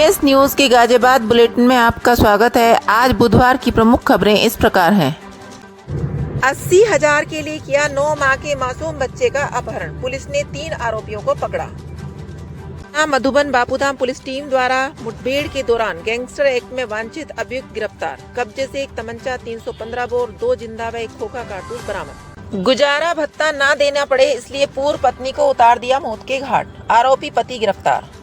S news के Ghaziabad bulletin में आपका स्वागत है। आज बुधवार की प्रमुख खबरें इस प्रकार हैं। 80,000 के लिए किया 9 माह के मासूम बच्चे का अपहरण, पुलिस ने 3 आरोपियों को पकड़ा। मधुबन बापूधाम पुलिस टीम द्वारा मुठभेड़ के दौरान गैंगस्टर एक्ट में वांछित अभियुक्त गिरफ्तार। कब्जे से एक तमंचा, 315 बोर, 2 जिंदा व 1 खोखा कारतूस बरामद। गुजारा भत्ता ना देना पड़े इसलिए पूर्व पत्नी को उतार दिया मौत के घाट, आरोपी पति गिरफ्तार।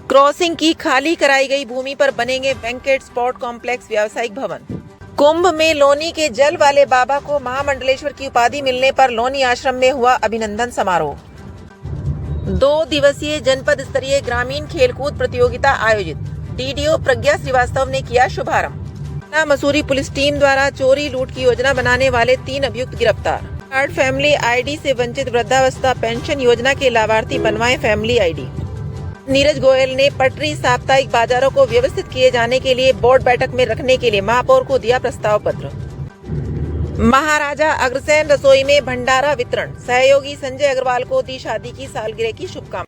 क्रॉसिंग की खाली कराई गई भूमि पर बनेंगे बैंकेट स्पोर्ट कॉम्प्लेक्स, व्यावसायिक भवन। कुंभ में लोनी के जल वाले बाबा को महामंडलेश्वर की उपाधि मिलने पर लोनी आश्रम में हुआ अभिनंदन समारोह। 2 दिवसीय जनपद स्तरीय ग्रामीण खेलकूद प्रतियोगिता आयोजित, डीडीओ प्रज्ञा श्रीवास्तव ने किया शुभारंभ। मसूरी पुलिस टीम द्वारा चोरी लूट की योजना बनाने वाले 3 अभियुक्त गिरफ्तार। कार्ड फैमिली आईडी से वंचित वृद्धावस्था पेंशन योजना के लाभार्थी बनवाएं फैमिली आईडी। नीरज गोयल ने पटरी साप्ताहिक बाजारों को व्यवस्थित किए जाने के लिए बोर्ड बैठक में रखने के लिए महापौर को दिया प्रस्ताव पत्र। महाराजा अग्रसेन रसोई में भंडारा वितरण, सहयोगी संजय अग्रवाल को दी शादी की सालगिरह की शुभकामनाएं।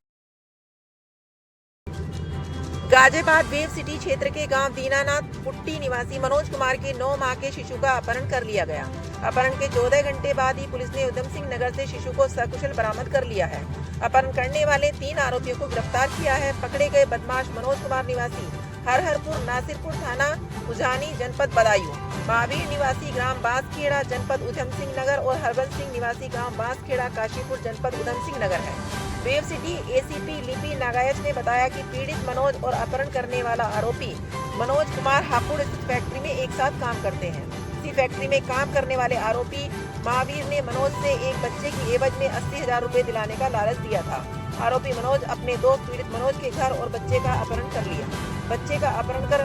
गाजियाबाद वेव सिटी क्षेत्र के गांव दीनानाथ पुट्टी निवासी मनोज कुमार के 9 माह के शिशु का अपहरण कर लिया गया। अपहरण के 14 घंटे बाद ही पुलिस ने उधम सिंह नगर से शिशु को सकुशल बरामद कर लिया है। अपहरण करने वाले 3 आरोपियों को गिरफ्तार किया है। पकड़े गए बदमाश मनोज कुमार निवासी हरहरपुर नासिरपुर थाना उजानी जनपद बदायूं, महावीर निवासी ग्राम बांसखेड़ा जनपद उधम सिंह नगर और हरबंस सिंह निवासी गांव बांसखेड़ा काशीपुर जनपद उधम सिंह नगर है। वेव सिटी एसीपी लिपि नागायच ने बताया कि पीड़ित मनोज और अपहरण करने वाला आरोपी मनोज कुमार हापुड़ स्थित फैक्ट्री में एक साथ काम करते हैं। इसी फैक्ट्री में काम करने वाले आरोपी महावीर ने मनोज से एक बच्चे की एवज में 80,000 रुपए दिलाने का लालच दिया था। आरोपी मनोज अपने दोस्त पीड़ित मनोज के घर और बच्चे का अपहरण कर लिया। बच्चे का अपहरण कर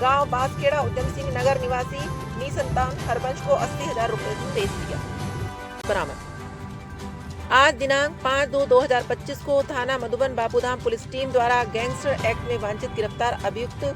गांव बांसखेड़ा उधम सिंह नगर निवासी निसंतान हरबंश को 80,000 रुपए बेच दिया। बरामद। आज दिनांक 5/2/2025 को थाना मधुबन बापूधाम पुलिस टीम द्वारा गैंगस्टर एक्ट में वांछित गिरफ्तार अभियुक्त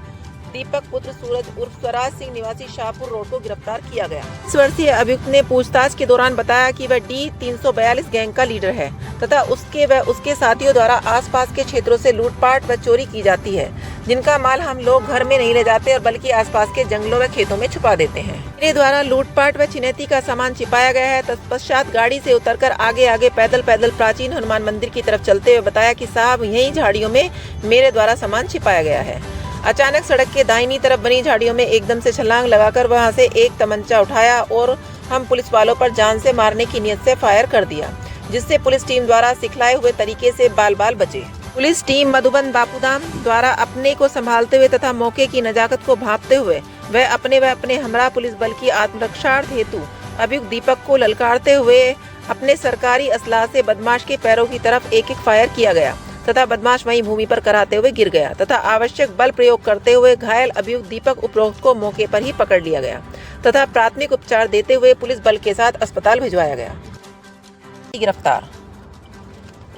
दीपक पुत्र सूरज उर्फ स्वराज सिंह निवासी शाहपुर रोड को गिरफ्तार किया गया। 20 वर्षीय अभियुक्त ने पूछताछ के दौरान बताया कि वह D342 गैंग का लीडर है तथा उसके व उसके साथियों द्वारा आसपास के क्षेत्रों से लूटपाट व चोरी की जाती है, जिनका माल हम लोग घर में नहीं ले जाते और बल्कि आसपास के जंगलों व खेतों में छुपा देते हैं। मेरे द्वारा लूटपाट व छिनैती का सामान छिपाया गया है। तत्पश्चात गाड़ी से उतरकर आगे पैदल प्राचीन हनुमान मंदिर की तरफ चलते हुए बताया कि साहब यही झाड़ियों में मेरे द्वारा सामान छिपाया गया है। अचानक सड़क के दाहिनी तरफ बनी झाड़ियों में एकदम से छलांग लगाकर वहां से एक तमंचा उठाया और हम पुलिस वालों पर जान से मारने की नियत से फायर कर दिया, जिससे पुलिस टीम द्वारा सिखलाए हुए तरीके से बाल बचे। पुलिस टीम मधुबन बापूधाम द्वारा अपने को संभालते हुए तथा मौके की नजाकत को भांपते हुए व अपने हमरा पुलिस बल की आत्मरक्षार्थ हेतु अभियुक्त दीपक को ललकारते हुए अपने सरकारी असलाह से बदमाश के पैरों की तरफ एक फायर किया गया तथा बदमाश वहीं भूमि पर कराते हुए गिर गया तथा आवश्यक बल प्रयोग करते हुए घायल अभियुक्त दीपक उपरोक्त को मौके पर ही पकड़ लिया गया तथा प्राथमिक उपचार देते हुए पुलिस बल के साथ अस्पताल भिजवाया गया। गिरफ्तार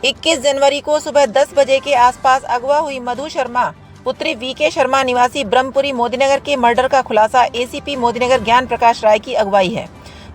21 जनवरी को सुबह 10 बजे के आसपास अगवा हुई मधु शर्मा पुत्री VK शर्मा निवासी ब्रह्मपुरी मोदीनगर के मर्डर का खुलासा एसीपी मोदीनगर ज्ञान प्रकाश राय की अगुवाई है।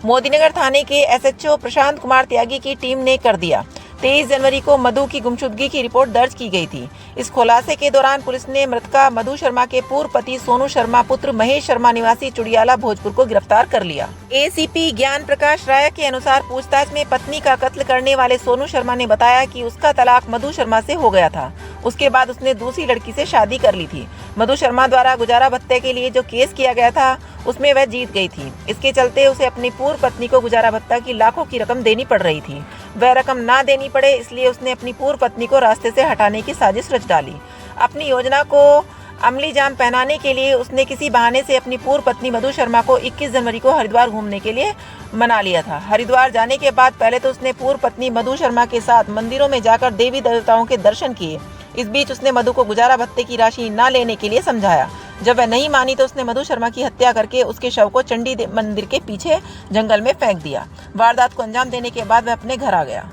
मोदीनगर थाने के SHO प्रशांत कुमार त्यागी की टीम ने कर दिया। 23 जनवरी को मधु की गुमशुदगी की रिपोर्ट दर्ज की गई थी। इस खुलासे के दौरान पुलिस ने मृतका मधु शर्मा के पूर्व पति सोनू शर्मा पुत्र महेश शर्मा निवासी चुड़ियाला भोजपुर को गिरफ्तार कर लिया। एसीपी ज्ञान प्रकाश राय के अनुसार पूछताछ में पत्नी का कत्ल करने वाले सोनू शर्मा ने बताया कि उसका तलाक मधु शर्मा से हो गया था। उसके बाद उसने दूसरी लड़की से शादी कर ली थी। मधु शर्मा द्वारा गुजारा भत्ते के लिए जो केस किया गया था उसमें वह जीत गई थी। इसके चलते उसे अपनी पूर्व पत्नी को गुजारा भत्ता की लाखों की रकम देनी पड़ रही थी। वह रकम ना देनी पड़े इसलिए उसने अपनी पूर्व पत्नी को रास्ते से हटाने की साजिश रच डाली। अपनी योजना को अमली जाम पहनाने के लिए उसने किसी बहाने से अपनी पूर्व पत्नी मधु शर्मा को 21 जनवरी को हरिद्वार घूमने के लिए मना लिया था। हरिद्वार जाने के बाद पहले तो उसने पूर्व पत्नी मधु शर्मा के साथ मंदिरों में जाकर देवी देवताओं के दर्शन किए। इस बीच उसने मधु को गुजारा भत्ते की राशि न लेने के लिए समझाया। जब वह नहीं मानी तो उसने मधु शर्मा की हत्या करके उसके शव को चंडी मंदिर के पीछे जंगल में फेंक दिया। वारदात को अंजाम देने के बाद वह अपने घर आ गया।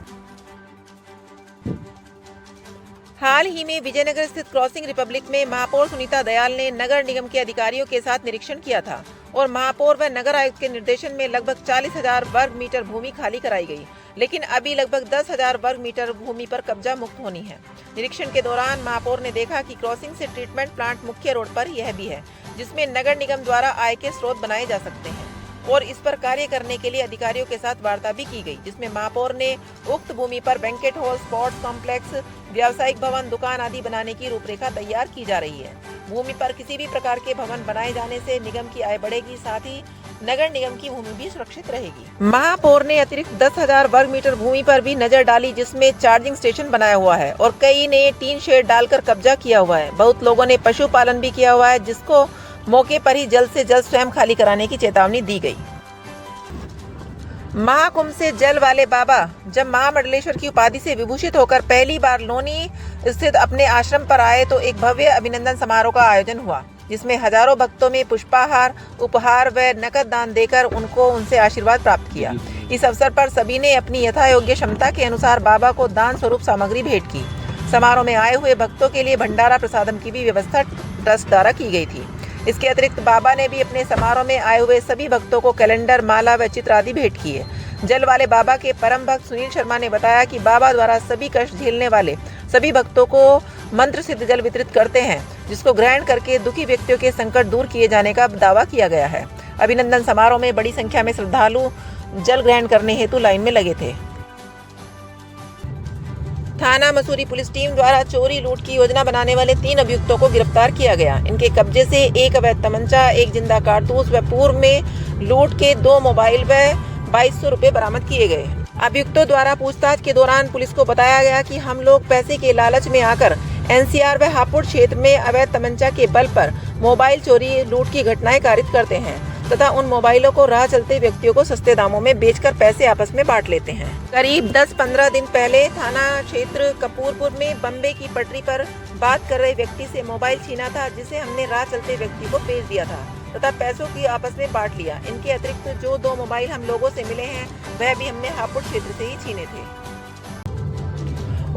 हाल ही में विजयनगर स्थित क्रॉसिंग रिपब्लिक में महापौर सुनीता दयाल ने नगर निगम के अधिकारियों के साथ निरीक्षण किया था। और महापौर व नगर आयुक्त के निर्देशन में लगभग 40,000 वर्ग मीटर भूमि खाली कराई गई, लेकिन अभी लगभग 10,000 वर्ग मीटर भूमि पर कब्जा मुक्त होनी है। निरीक्षण के दौरान महापौर ने देखा कि क्रॉसिंग से ट्रीटमेंट प्लांट मुख्य रोड पर यह भी है, जिसमें नगर निगम द्वारा आय के स्रोत बनाए जा सकते हैं और इस पर कार्य करने के लिए अधिकारियों के साथ वार्ता भी की गई, जिसमें महापौर ने उक्त भूमि पर बैंकेट हॉल, स्पोर्ट्स कॉम्प्लेक्स, व्यावसायिक भवन, दुकान आदि बनाने की रूपरेखा तैयार की जा रही है। भूमि पर किसी भी प्रकार के भवन बनाए जाने से निगम की आय बढ़ेगी, साथ ही नगर निगम की भूमि भी सुरक्षित रहेगी। महापौर ने अतिरिक्त 10,000 वर्ग मीटर भूमि पर भी नजर डाली, जिसमें चार्जिंग स्टेशन बनाया हुआ है और कई ने टीन शेड डालकर कब्जा किया हुआ है। बहुत लोगों ने पशुपालन भी किया हुआ है, जिसको मौके पर ही जल्द से जल्द स्वयं खाली कराने की चेतावनी दी गई। महाकुंभ से जल वाले बाबा जब महामंडलेश्वर की उपाधि से विभूषित होकर पहली बार लोनी स्थित अपने आश्रम पर आए तो एक भव्य अभिनंदन समारोह का आयोजन हुआ, जिसमें हजारों भक्तों में पुष्पाहार, उपहार व नकद दान देकर उनसे आशीर्वाद प्राप्त किया। इस अवसर पर सभी ने अपनी यथा योग्य क्षमता के अनुसार बाबा को दान स्वरूप सामग्री भेंट की। समारोह में आए हुए भक्तों के लिए भंडारा प्रसादम की भी व्यवस्था ट्रस्ट द्वारा की गई थी। इसके अतिरिक्त बाबा ने भी अपने समारोह में आए हुए सभी भक्तों को कैलेंडर, माला व चित्र आदि भेंट किए। जल वाले बाबा के परम भक्त सुनील शर्मा ने बताया कि बाबा द्वारा सभी कष्ट झेलने वाले सभी भक्तों को मंत्र सिद्ध जल वितरित करते हैं, जिसको ग्रहण करके दुखी व्यक्तियों के संकट दूर किए जाने का दावा किया गया है। अभिनंदन समारोह में बड़ी संख्या में श्रद्धालु जल ग्रहण करने हेतु लाइन में लगे थे। थाना मसूरी पुलिस टीम द्वारा चोरी लूट की योजना बनाने वाले 3 अभियुक्तों को गिरफ्तार किया गया। इनके कब्जे से एक अवैध तमंचा, एक जिंदा कारतूस व पूर्व में लूट के 2 मोबाइल व 2200 रुपए बरामद किए गए। अभियुक्तों द्वारा पूछताछ के दौरान पुलिस को बताया गया कि हम लोग पैसे के लालच में आकर एनसीआर व हापुड़ क्षेत्र में अवैध तमंचा के बल पर मोबाइल चोरी लूट की घटनाएं कारित करते हैं तथा उन मोबाइलों को राह चलते व्यक्तियों को सस्ते दामों में बेचकर पैसे आपस में बांट लेते हैं। करीब 10-15 दिन पहले थाना क्षेत्र कपूरपुर में बम्बे की पटरी पर बात कर रहे व्यक्ति से मोबाइल छीना था, जिसे हमने राह चलते व्यक्ति को बेच दिया था तथा पैसों की आपस में बांट लिया। इनके अतिरिक्त जो 2 मोबाइल हम लोगों से मिले हैं वह भी हमने हापुड़ क्षेत्र से ही छीने थे।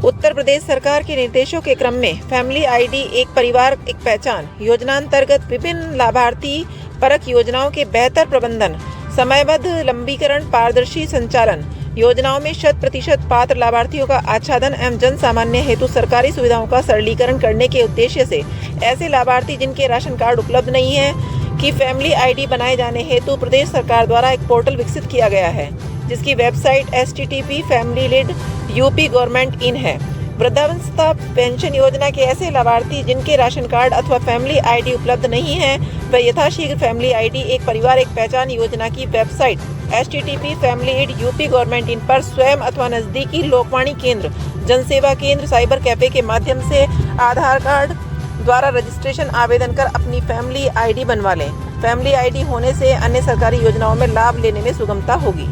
उत्तर प्रदेश सरकार के निर्देशों के क्रम में फैमिली आईडी एक परिवार एक पहचान योजना अंतर्गत विभिन्न लाभार्थी परक योजनाओं के बेहतर प्रबंधन, समयबद्ध लंबीकरण, पारदर्शी संचालन, योजनाओं में 100% पात्र लाभार्थियों का आच्छादन एवं जन सामान्य हेतु सरकारी सुविधाओं का सरलीकरण करने के उद्देश्य से ऐसे लाभार्थी जिनके राशन कार्ड उपलब्ध नहीं है की फैमिली आईडी बनाए जाने हेतु प्रदेश सरकार द्वारा एक पोर्टल विकसित किया गया है, जिसकी वेबसाइट http://family-lead-up गवर्नमेंट इन है। वृद्धावस्था पेंशन योजना के ऐसे लाभार्थी जिनके राशन कार्ड अथवा फैमिली आईडी उपलब्ध नहीं है वह यथाशीघ्र फैमिली आईडी एक परिवार एक पहचान योजना की वेबसाइट http://family-lead-up गवर्नमेंट इन पर स्वयं अथवा नजदीकी लोकवाणी केंद्र, जनसेवा केंद्र, साइबर कैफे के माध्यम से आधार कार्ड द्वारा रजिस्ट्रेशन आवेदन कर अपनी फैमिली आईडी बनवा लें। फैमिली आईडी होने से अन्य सरकारी योजनाओं में लाभ लेने में सुगमता होगी।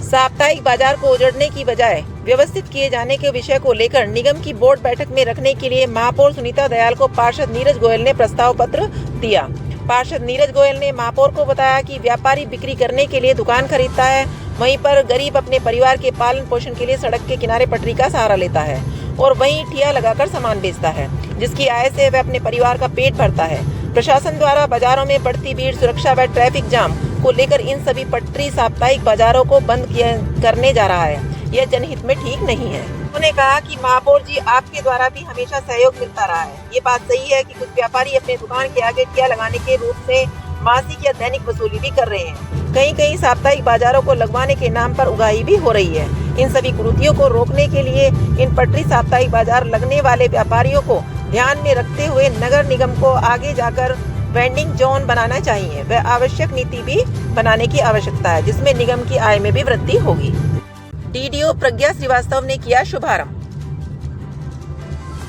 साप्ताहिक बाजार को उजड़ने की बजाय व्यवस्थित किए जाने के विषय को लेकर निगम की बोर्ड बैठक में रखने के लिए महापौर सुनीता दयाल को पार्षद नीरज गोयल ने प्रस्ताव पत्र दिया। पार्षद नीरज गोयल ने महापौर को बताया कि व्यापारी बिक्री करने के लिए दुकान खरीदता है, वहीं पर गरीब अपने परिवार के पालन पोषण के लिए सड़क के किनारे पटरी का सहारा लेता है और वहीं ठिया लगाकर सामान बेचता है, जिसकी आय से वह अपने परिवार का पेट भरता है। प्रशासन द्वारा बाजारों में बढ़ती भीड़, सुरक्षा व ट्रैफिक जाम को लेकर इन सभी पटरी साप्ताहिक बाजारों को बंद करने जा रहा है। यह जनहित में ठीक नहीं है। उन्होंने कहा कि महापौर जी आपके द्वारा भी हमेशा सहयोग मिलता रहा है। ये बात सही है कि कुछ व्यापारी अपने दुकान के आगे ठिया लगाने के रूप में मासिक या दैनिक वसूली भी कर रहे हैं। कहीं साप्ताहिक बाजारों को लगवाने के नाम पर उगाही भी हो रही है। इन सभी कुरीतियों को रोकने के लिए इन पटरी साप्ताहिक बाजार लगने वाले व्यापारियों को ध्यान में रखते हुए नगर निगम को आगे जाकर वेंडिंग जोन बनाना चाहिए। वह आवश्यक नीति भी बनाने की आवश्यकता है, जिसमें निगम की आय में भी वृद्धि होगी। डीडीओ प्रज्ञा श्रीवास्तव ने किया शुभारंभ।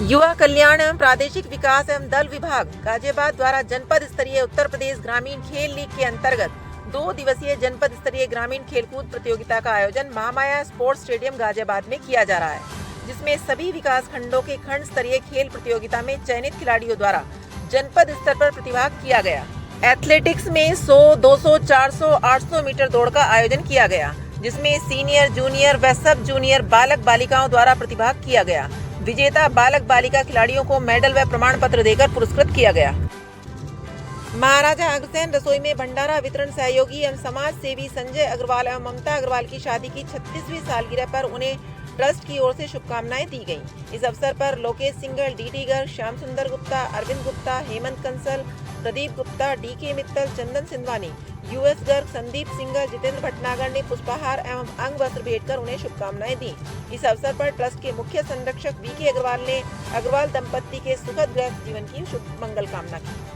युवा कल्याण एवं प्रादेशिक विकास एवं दल विभाग गाजियाबाद द्वारा जनपद स्तरीय उत्तर प्रदेश ग्रामीण खेल लीग के अंतर्गत 2 दिवसीय जनपद स्तरीय ग्रामीण खेलकूद प्रतियोगिता का आयोजन महामाया स्पोर्ट्स स्टेडियम गाजियाबाद में किया जा रहा है, जिसमें सभी विकास खंडों के खंड स्तरीय खेल प्रतियोगिता में चयनित खिलाड़ियों द्वारा जनपद स्तर पर प्रतिभाग किया गया। एथलेटिक्स में 100, 200, 400, 800 मीटर दौड़ का आयोजन किया गया, जिसमें सीनियर, जूनियर व सब जूनियर बालक बालिकाओं द्वारा प्रतिभाग किया गया। विजेता बालक बालिका खिलाड़ियों को मेडल व प्रमाण पत्र देकर पुरस्कृत किया गया। महाराजा अग्रसेन रसोई में भंडारा वितरण सहयोगी एवं समाज सेवी संजय अग्रवाल एवं ममता अग्रवाल की शादी की 36वीं सालगिरह पर उन्हें ट्रस्ट की ओर से शुभकामनाएं दी गईं। इस अवसर पर लोकेश सिंगल, डीटी गर्ग, श्याम सुंदर गुप्ता, अरविंद गुप्ता, हेमंत कंसल, प्रदीप गुप्ता, डीके मित्तल, चंदन सिंधवानी, यूएस गर्ग, संदीप सिंगल, जितेंद्र भटनागर ने पुष्पहार एवं अंग वस्त्र भेंट कर उन्हें शुभकामनाएं दी। इस अवसर पर ट्रस्ट के मुख्य संरक्षक वीके अग्रवाल ने अग्रवाल दंपत्ति के सुखद गृह जीवन की शुभ मंगल कामना की।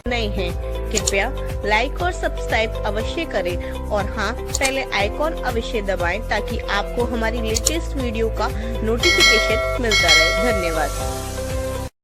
नए हैं कृपया लाइक और सब्सक्राइब अवश्य करें और हाँ, पहले आइकॉन अवश्य दबाएं ताकि आपको हमारी लेटेस्ट वीडियो का नोटिफिकेशन मिलता रहे। धन्यवाद।